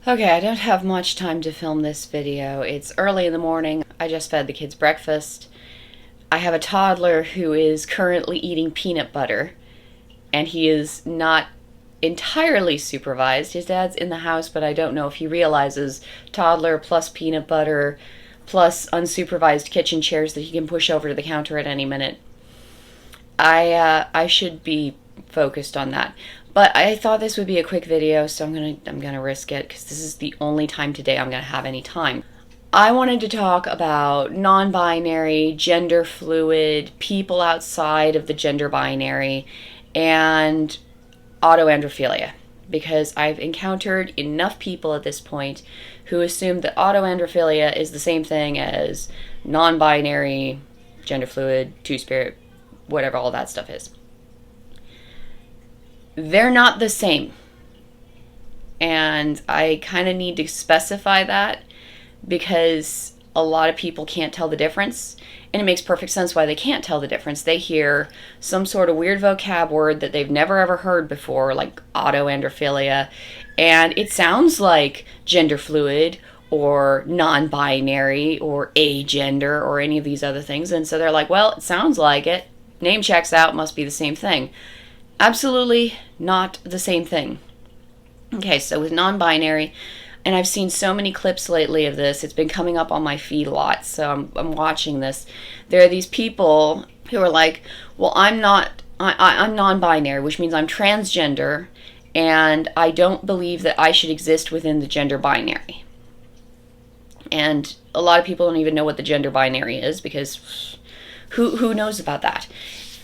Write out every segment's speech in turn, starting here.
Okay, I don't have much time to film this video. It's early in the morning. I just fed the kids breakfast. I have a toddler who is currently eating peanut butter, and he is not entirely supervised. His dad's in the house, but I don't know if he realizes toddler plus peanut butter plus unsupervised kitchen chairs that he can push over to the counter at any minute. I should be focused on that. But I thought this would be a quick video, so I'm gonna risk it because this is the only time today I'm gonna have any time. I wanted to talk about non-binary, gender fluid, people outside of the gender binary, and autoandrophilia, because I've encountered enough people at this point who assume that autoandrophilia is the same thing as non-binary, gender fluid, two-spirit, whatever all that stuff is. They're not the same. And I kind of need to specify that because a lot of people can't tell the difference. And it makes perfect sense why they can't tell the difference. They hear some sort of weird vocab word that they've never ever heard before, like autoandrophilia, and it sounds like gender fluid or non-binary or agender or any of these other things. And so they're like, well, it sounds like it. Name checks out, must be the same thing. Absolutely not the same thing. Okay, so with non-binary, and I've seen so many clips lately of this, it's been coming up on my feed a lot, so I'm watching this. There are these people who are like, well, I'm non-binary, which means I'm transgender, and I don't believe that I should exist within the gender binary. And a lot of people don't even know what the gender binary is, because who knows about that?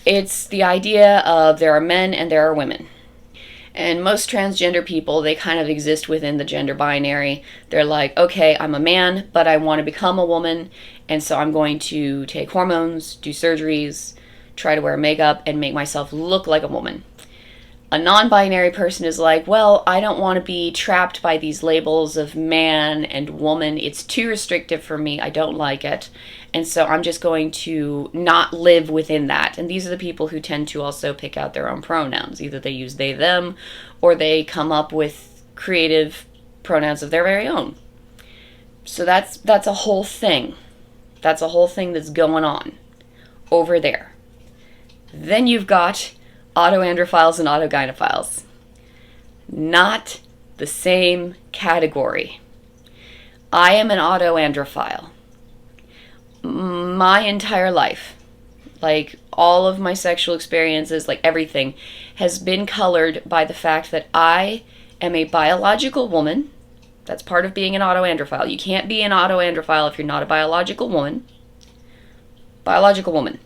It's the idea of there are men and there are women. And most transgender people, they kind of exist within the gender binary. They're like, okay, I'm a man, but I want to become a woman, and so I'm going to take hormones, do surgeries, try to wear makeup, and make myself look like a woman. A non-binary person is like, well, I don't want to be trapped by these labels of man and woman. It's too restrictive for me. I don't like it. And so I'm just going to not live within that. And these are the people who tend to also pick out their own pronouns. Either they use they, them, or they come up with creative pronouns of their very own. So that's a whole thing. That's a whole thing that's going on over there. Then you've got autoandrophiles and autogynephiles. Not the same category. I am an autoandrophile. My entire life, like all of my sexual experiences, like everything, has been colored by the fact that I am a biological woman. That's part of being an autoandrophile. You can't be an autoandrophile if you're not a biological woman. Biological woman.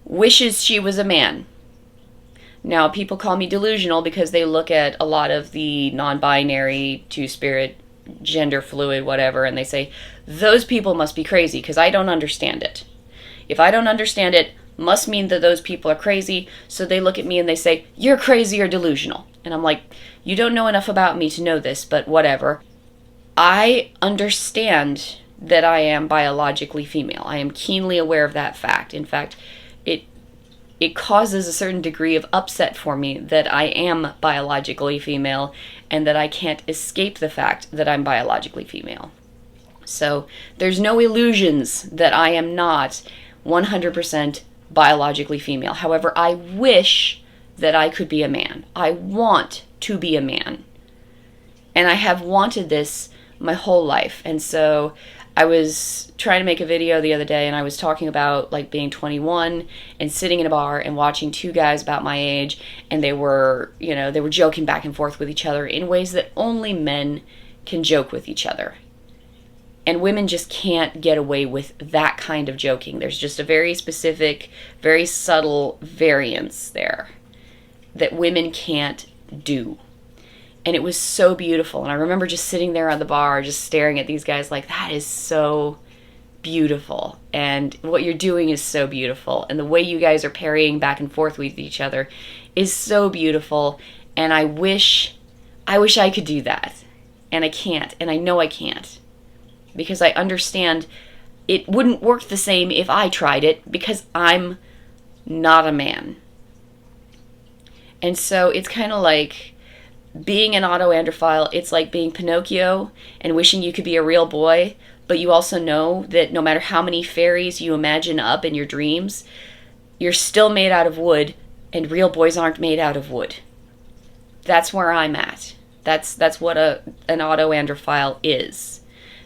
Wishes she was a man. Now, people call me delusional because they look at a lot of the non-binary, two-spirit, gender fluid, whatever, and they say, those people must be crazy because I don't understand it. If I don't understand it, must mean that those people are crazy, so they look at me and they say, you're crazy or delusional. And I'm like, you don't know enough about me to know this, but whatever. I understand that I am biologically female. I am keenly aware of that fact. In fact, it causes a certain degree of upset for me that I am biologically female and that I can't escape the fact that I'm biologically female. So there's no illusions that I am not 100% biologically female. However, I wish that I could be a man. I want to be a man. And I have wanted this my whole life. And so I was trying to make a video the other day, and I was talking about like being 21 and sitting in a bar and watching two guys about my age, and they were joking back and forth with each other in ways that only men can joke with each other. And women just can't get away with that kind of joking. There's just a very specific, very subtle variance there that women can't do. And it was so beautiful. And I remember just sitting there on the bar, just staring at these guys like, that is so beautiful. And what you're doing is so beautiful. And the way you guys are parrying back and forth with each other is so beautiful. And I wish I could do that. And I can't. And I know I can't. Because I understand it wouldn't work the same if I tried it, because I'm not a man. And so it's kind of like being an autoandrophile, it's like being Pinocchio and wishing you could be a real boy, but you also know that no matter how many fairies you imagine up in your dreams, you're still made out of wood, and real boys aren't made out of wood. That's where I'm at. That's what an autoandrophile is.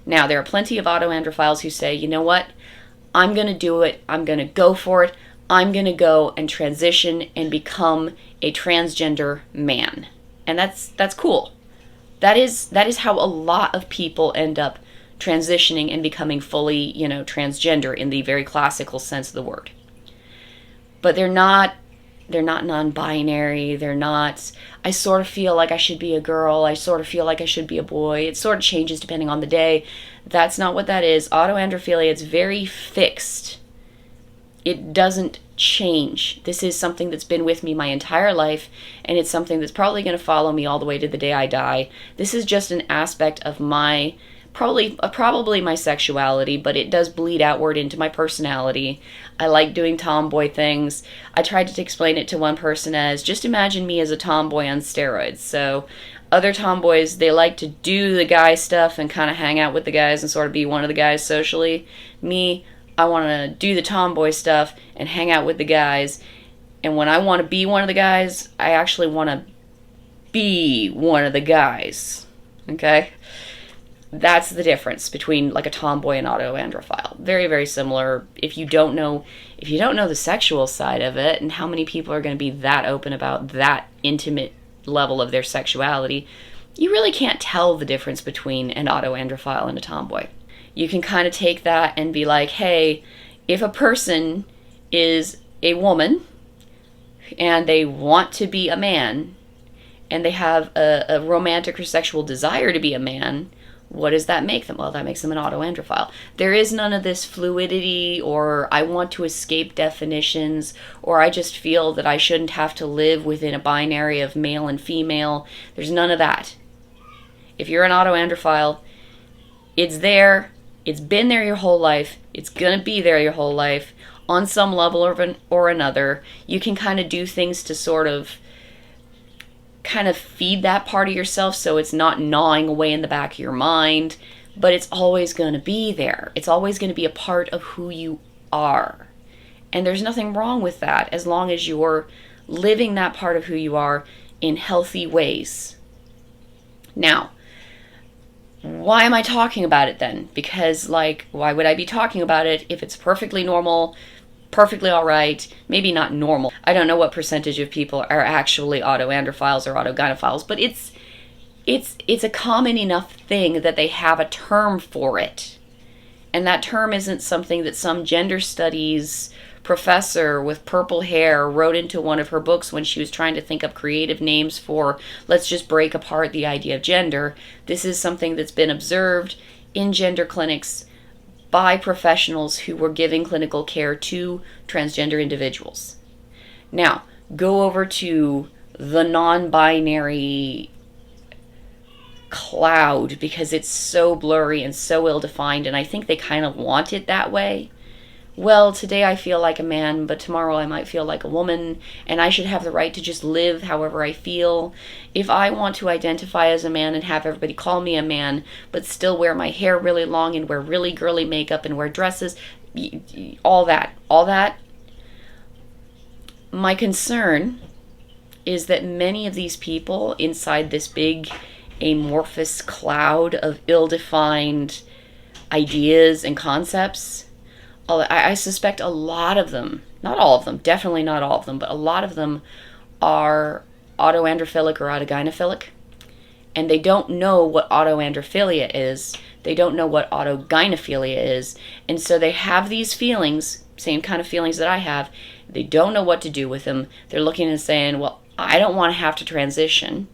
Now, there are plenty of autoandrophiles who say, you know what? I'm going to do it. I'm going to go for it. I'm going to go and transition and become a transgender man. And that's cool. That is how a lot of people end up transitioning and becoming fully, transgender in the very classical sense of the word. But they're not non-binary. They're not, I sort of feel like I should be a girl. I sort of feel like I should be a boy. It sort of changes depending on the day. That's not what that is. Autoandrophilia, it's very fixed. It doesn't change. This is something that's been with me my entire life, and it's something that's probably going to follow me all the way to the day I die. This is just an aspect of my, probably my sexuality, but it does bleed outward into my personality. I like doing tomboy things. I tried to explain it to one person as, just imagine me as a tomboy on steroids. So other tomboys, they like to do the guy stuff and kind of hang out with the guys and sort of be one of the guys socially. Me, I want to do the tomboy stuff and hang out with the guys. And when I want to be one of the guys, I actually want to be one of the guys. Okay? That's the difference between like a tomboy and autoandrophile. Very, very similar. If you don't know the sexual side of it and how many people are going to be that open about that intimate level of their sexuality, you really can't tell the difference between an autoandrophile and a tomboy. You can kind of take that and be like, hey, if a person is a woman and they want to be a man and they have a romantic or sexual desire to be a man, what does that make them? Well, that makes them an autoandrophile. There is none of this fluidity or I want to escape definitions or I just feel that I shouldn't have to live within a binary of male and female. There's none of that. If you're an autoandrophile, it's there. It's been there your whole life. It's going to be there your whole life. On some level or another, you can kind of do things to sort of kind of feed that part of yourself so it's not gnawing away in the back of your mind, but it's always going to be there. It's always going to be a part of who you are. And there's nothing wrong with that as long as you're living that part of who you are in healthy ways. Now, why am I talking about it then? Because, why would I be talking about it if it's perfectly normal, perfectly all right, maybe not normal? I don't know what percentage of people are actually autoandrophiles or autogynephiles, but it's a common enough thing that they have a term for it. And that term isn't something that some gender studies professor with purple hair wrote into one of her books when she was trying to think up creative names for, let's just break apart the idea of gender. This is something that's been observed in gender clinics by professionals who were giving clinical care to transgender individuals. Now, go over to the non-binary cloud because it's so blurry and so ill-defined, and I think they kind of want it that way. Well, today I feel like a man, but tomorrow I might feel like a woman, and I should have the right to just live however I feel. If I want to identify as a man and have everybody call me a man, but still wear my hair really long and wear really girly makeup and wear dresses, all that. My concern is that many of these people inside this big amorphous cloud of ill-defined ideas and concepts, I suspect a lot of them, not all of them, definitely not all of them, but a lot of them are autoandrophilic or autogynephilic, and they don't know what autoandrophilia is. They don't know what autogynephilia is, and so they have these feelings, same kind of feelings that I have. They don't know what to do with them. They're looking and saying, well, I don't want to have to transition,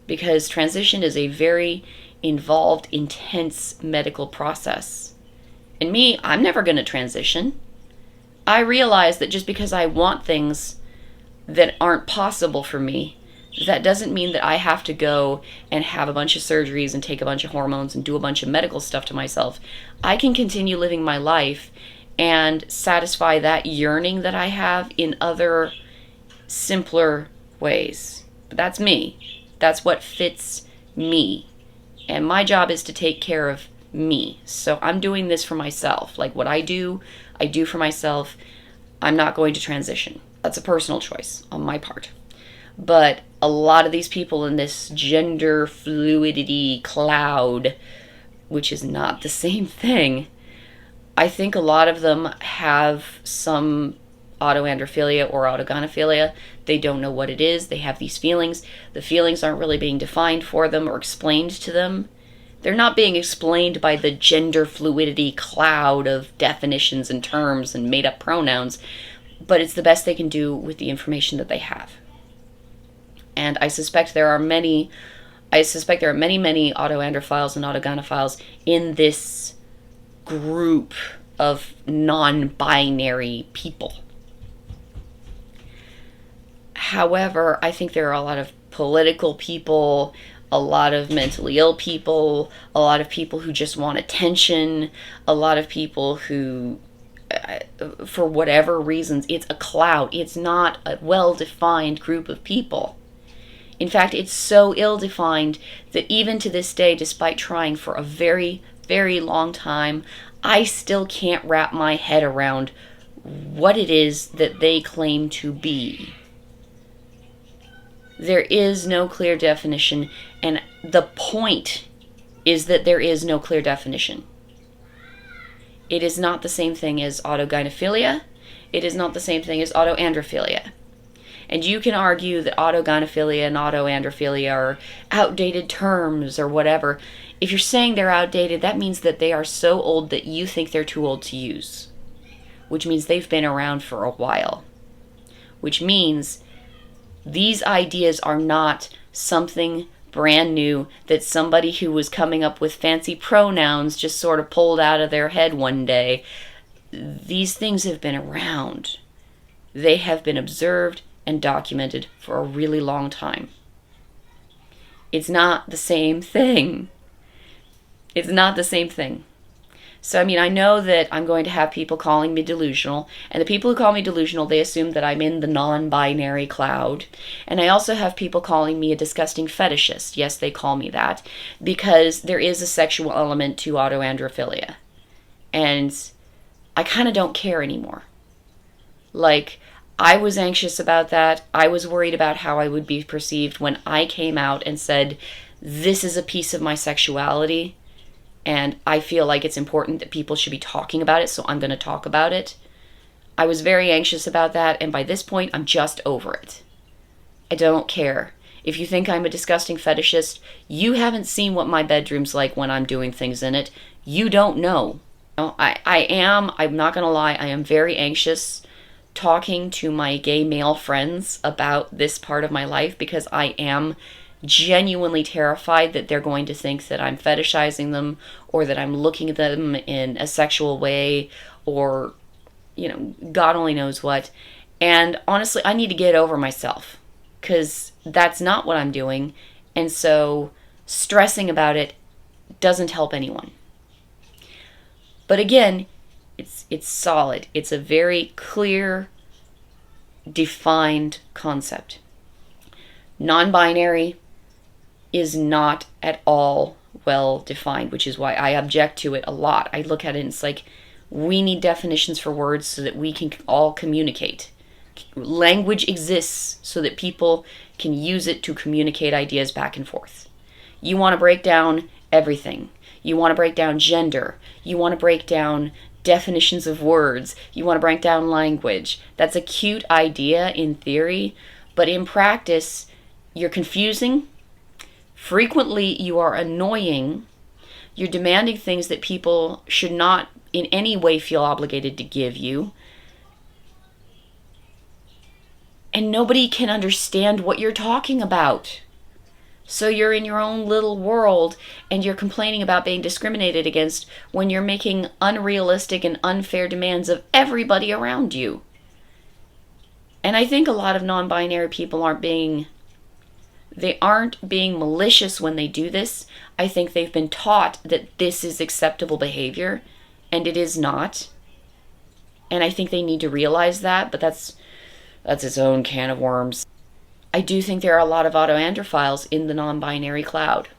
because transition is a very involved, intense medical process. And me, I'm never going to transition. I realize that just because I want things that aren't possible for me, that doesn't mean that I have to go and have a bunch of surgeries and take a bunch of hormones and do a bunch of medical stuff to myself. I can continue living my life and satisfy that yearning that I have in other simpler ways. But that's me. That's what fits me. And my job is to take care of me. So I'm doing this for myself. Like what I do for myself. I'm not going to transition. That's a personal choice on my part. But a lot of these people in this gender fluidity cloud, which is not the same thing, I think a lot of them have some autoandrophilia or autogonophilia. They don't know what it is. They have these feelings. The feelings aren't really being defined for them or explained to them. They're not being explained by the gender fluidity cloud of definitions and terms and made-up pronouns, but it's the best they can do with the information that they have. And I suspect there are many autoandrophiles and autogonophiles in this group of non-binary people. However, I think there are a lot of political people, a lot of mentally ill people, a lot of people who just want attention, a lot of people who, for whatever reasons, it's a cloud. It's not a well-defined group of people. In fact, it's so ill-defined that even to this day, despite trying for a very, very long time, I still can't wrap my head around what it is that they claim to be. There is no clear definition, and the point is that there is no clear definition. It is not the same thing as autogynephilia. It is not the same thing as autoandrophilia. And you can argue that autogynephilia and autoandrophilia are outdated terms or whatever. If you're saying they're outdated, that means that they are so old that you think they're too old to use, which means they've been around for a while, which means these ideas are not something brand new that somebody who was coming up with fancy pronouns just sort of pulled out of their head one day. These things have been around. They have been observed and documented for a really long time. It's not the same thing. It's not the same thing. So, I mean, I know that I'm going to have people calling me delusional, and the people who call me delusional, they assume that I'm in the non-binary cloud. And I also have people calling me a disgusting fetishist. Yes, they call me that, because there is a sexual element to autoandrophilia. And I kind of don't care anymore. Like, I was anxious about that. I was worried about how I would be perceived when I came out and said, this is a piece of my sexuality, and I feel like it's important that people should be talking about it, so I'm going to talk about it. I was very anxious about that, and by this point, I'm just over it. I don't care. If you think I'm a disgusting fetishist, you haven't seen what my bedroom's like when I'm doing things in it. You don't know. I'm not going to lie, I am very anxious talking to my gay male friends about this part of my life, because I am genuinely terrified that they're going to think that I'm fetishizing them, or that I'm looking at them in a sexual way, or, God only knows what. And honestly, I need to get over myself, because that's not what I'm doing. And so stressing about it doesn't help anyone. But again, it's solid. It's a very clear, defined concept. Non-binary is not at all well defined, which is why I object to it a lot. I look at it and it's like, we need definitions for words so that we can all communicate. Language exists so that people can use it to communicate ideas back and forth. You want to break down everything. You want to break down gender. You want to break down definitions of words. You want to break down language. That's a cute idea in theory, but in practice, you're confusing. Frequently, you are annoying. You're demanding things that people should not in any way feel obligated to give you. And nobody can understand what you're talking about. So you're in your own little world, and you're complaining about being discriminated against when you're making unrealistic and unfair demands of everybody around you. And I think a lot of non-binary people aren't being malicious when they do this. I think they've been taught that this is acceptable behavior, and it is not. And I think they need to realize that, but that's its own can of worms. I do think there are a lot of autoandrophiles in the non-binary cloud.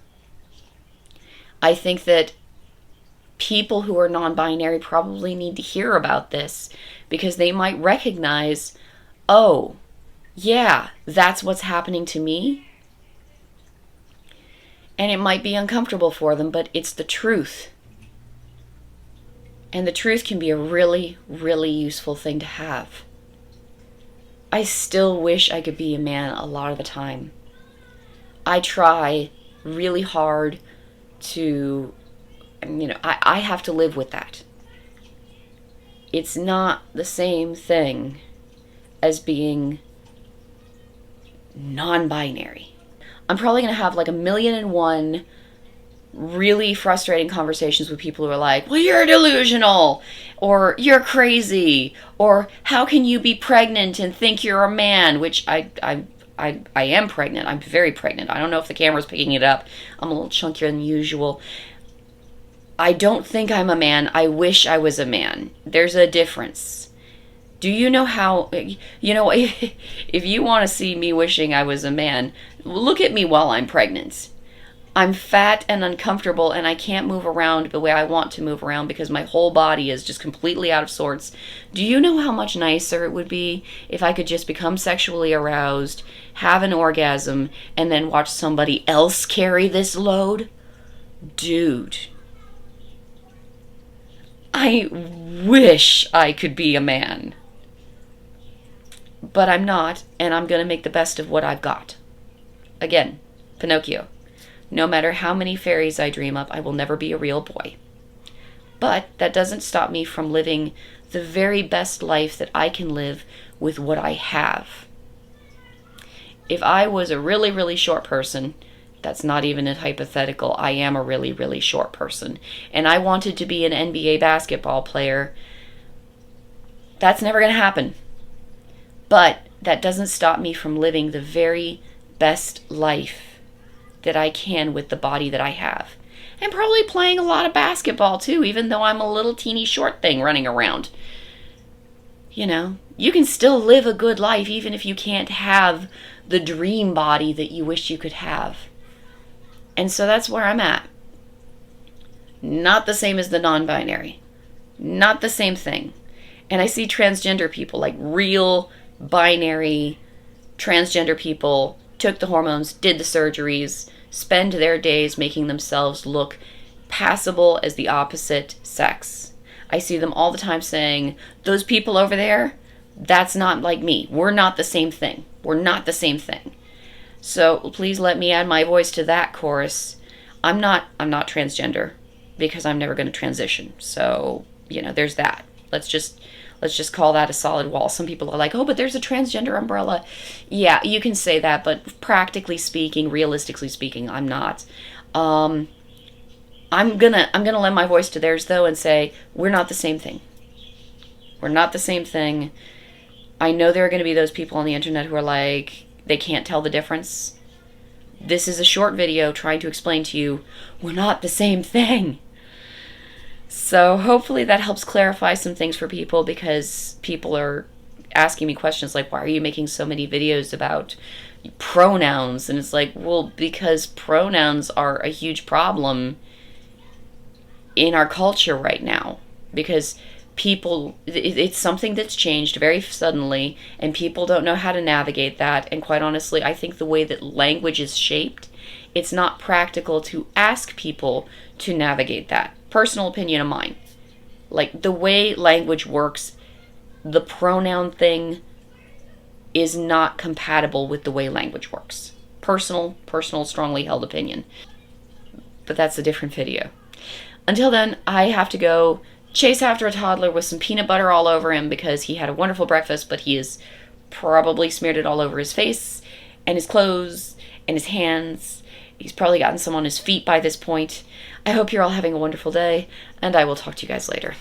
I think that people who are non-binary probably need to hear about this because they might recognize, oh, yeah, that's what's happening to me. And it might be uncomfortable for them, but it's the truth. And the truth can be a really, really useful thing to have. I still wish I could be a man a lot of the time. I try really hard to, I have to live with that. It's not the same thing as being non-binary. I'm probably going to have like 1,000,001 really frustrating conversations with people who are like, well, you're delusional, or you're crazy, or how can you be pregnant and think you're a man, which I am pregnant. I'm very pregnant. I don't know if the camera's picking it up. I'm a little chunkier than usual. I don't think I'm a man. I wish I was a man. There's a difference. Do you know how, if you want to see me wishing I was a man, look at me while I'm pregnant. I'm fat and uncomfortable and I can't move around the way I want to move around because my whole body is just completely out of sorts. Do you know how much nicer it would be if I could just become sexually aroused, have an orgasm, and then watch somebody else carry this load? Dude. I wish I could be a man. But I'm not, and I'm going to make the best of what I've got. Again, Pinocchio. No matter how many fairies I dream up, I will never be a real boy. But that doesn't stop me from living the very best life that I can live with what I have. If I was a really, really short person, that's not even a hypothetical, I am a really, really short person, and I wanted to be an NBA basketball player, that's never going to happen. But that doesn't stop me from living the very best life that I can with the body that I have. And probably playing a lot of basketball too, even though I'm a little teeny short thing running around. You can still live a good life even if you can't have the dream body that you wish you could have. And so that's where I'm at. Not the same as the non-binary. Not the same thing. And I see transgender people, like real binary transgender people, took the hormones, did the surgeries, spend their days making themselves look passable as the opposite sex. I see them all the time saying, those people over there, that's not like me. We're not the same thing. We're not the same thing. So please let me add my voice to that chorus. I'm not transgender because I'm never going to transition. So, there's that. Let's just call that a solid wall. Some people are like, oh, but there's a transgender umbrella. Yeah, you can say that, but practically speaking, realistically speaking, I'm not. I'm gonna lend my voice to theirs though and say, we're not the same thing. We're not the same thing. I know there are gonna be those people on the internet who are like, they can't tell the difference. This is a short video trying to explain to you, we're not the same thing. So hopefully that helps clarify some things for people, because people are asking me questions like, why are you making so many videos about pronouns? And it's like, well, because pronouns are a huge problem in our culture right now. Because people, it's something that's changed very suddenly, and people don't know how to navigate that. And quite honestly, I think the way that language is shaped, it's not practical to ask people to navigate that. Personal opinion of mine. Like, the way language works, the pronoun thing is not compatible with the way language works. Personal, strongly held opinion. But that's a different video. Until then, I have to go chase after a toddler with some peanut butter all over him because he had a wonderful breakfast, but he has probably smeared it all over his face and his clothes and his hands. He's probably gotten some on his feet by this point. I hope you're all having a wonderful day, and I will talk to you guys later.